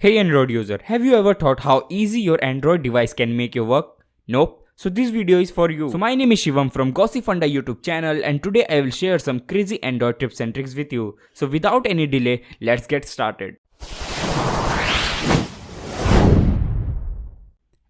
Hey Android user, have you ever thought how easy your Android device can make your work? Nope. So this video is for you. So my name is Shivam from Gossipfunda YouTube channel, and today I will share some crazy Android tips and tricks with you. So without any delay, let's get started.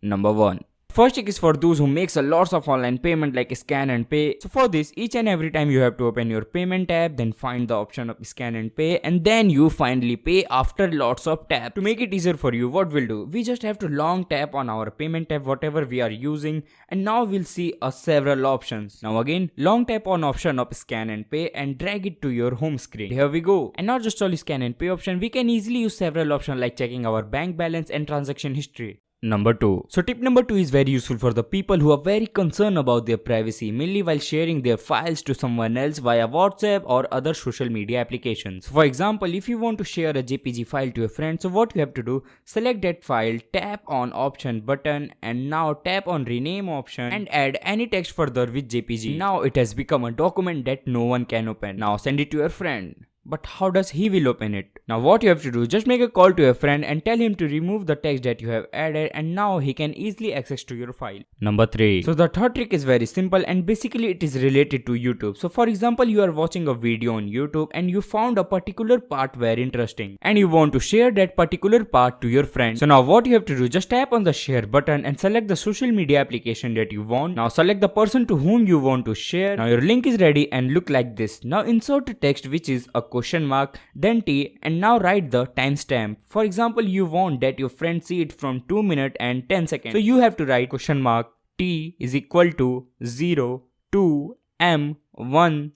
Number 1. First trick is for those who makes a lots of online payment like scan and pay. So for this, each and every time you have to open your payment tab, then find the option of scan and pay, and then you finally pay after lots of tap. To make it easier for you, what we'll do, we just have to long tap on our payment tab whatever we are using, and now we'll see several options. Now again, long tap on option of scan and pay and drag it to your home screen. Here we go. And not just only scan and pay option, we can easily use several options like checking our bank balance and transaction history. Number 2. So tip number 2 is very useful for the people who are very concerned about their privacy, mainly while sharing their files to someone else via WhatsApp or other social media applications. So for example, if you want to share a JPG file to a friend, so what you have to do, select that file, tap on option button, and now tap on rename option and add any text further with JPG. Now it has become a document that no one can open. Now send it to your friend. But how does he will open it? Now what you have to do, just make a call to a friend and tell him to remove the text that you have added, and now he can easily access to your file. Number 3. So the third trick is very simple, and basically it is related to YouTube. So for example, you are watching a video on YouTube and you found a particular part very interesting and you want to share that particular part to your friend. So now what you have to do, just tap on the share button and select the social media application that you want. Now select the person to whom you want to share. Now your link is ready and look like this. Now insert a text which is a question mark, then T, and now write the timestamp. For example, you want that your friend see it from 2 minutes and 10 seconds. So you have to write question mark T is equal to 0 2 M 10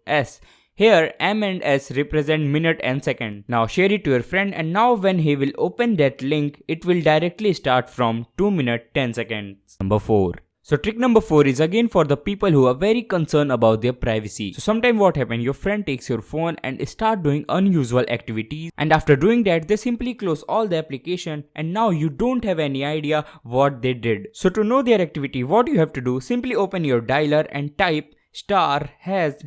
S. Here M and S represent minute and second. Now share it to your friend, and now when he will open that link, it will directly start from 2 minutes 10 seconds. Number 4. So trick number 4 is again for the people who are very concerned about their privacy. So sometimes what happens, your friend takes your phone and start doing unusual activities, and after doing that they simply close all the application, and now you don't have any idea what they did. So to know their activity, what you have to do, simply open your dialer and type star has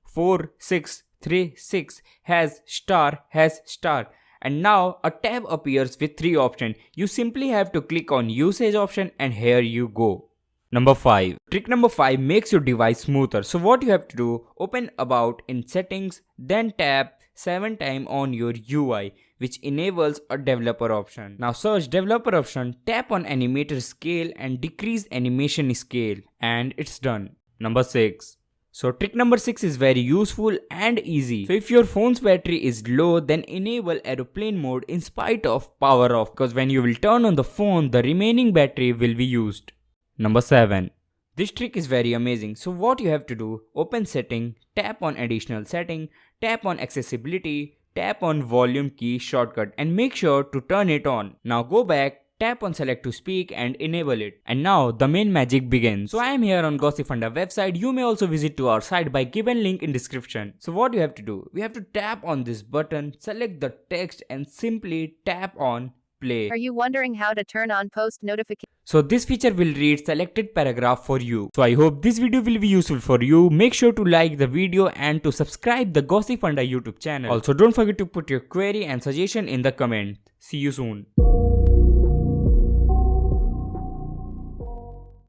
4636 has star. And now a tab appears with 3 options. You simply have to click on usage option, and here you go. Number 5. Trick number 5 makes your device smoother. So what you have to do, open about in settings, then tap 7 times on your UI, which enables a developer option. Now search developer option, tap on animator scale and decrease animation scale, and it's done. Number 6. So trick number 6 is very useful and easy. So if your phone's battery is low, then enable aeroplane mode in spite of power off, because when you will turn on the phone, the remaining battery will be used. Number 7. This trick is very amazing. So what you have to do, open setting, tap on additional setting, tap on accessibility, tap on volume key shortcut, and make sure to turn it on. Now go back, tap on select to speak and enable it, and now the main magic begins. So I am here on Gossipfunda website. You may also visit to our site by given link in description. So what you have to do, we have to tap on this button, select the text and simply tap on play. Are you wondering how to turn on post notifications? So this feature will read selected paragraph for you. So I hope this video will be useful for you. Make sure to like the video and to subscribe the Gossipfunda YouTube channel. Also don't forget to put your query and suggestion in the comment. See you soon.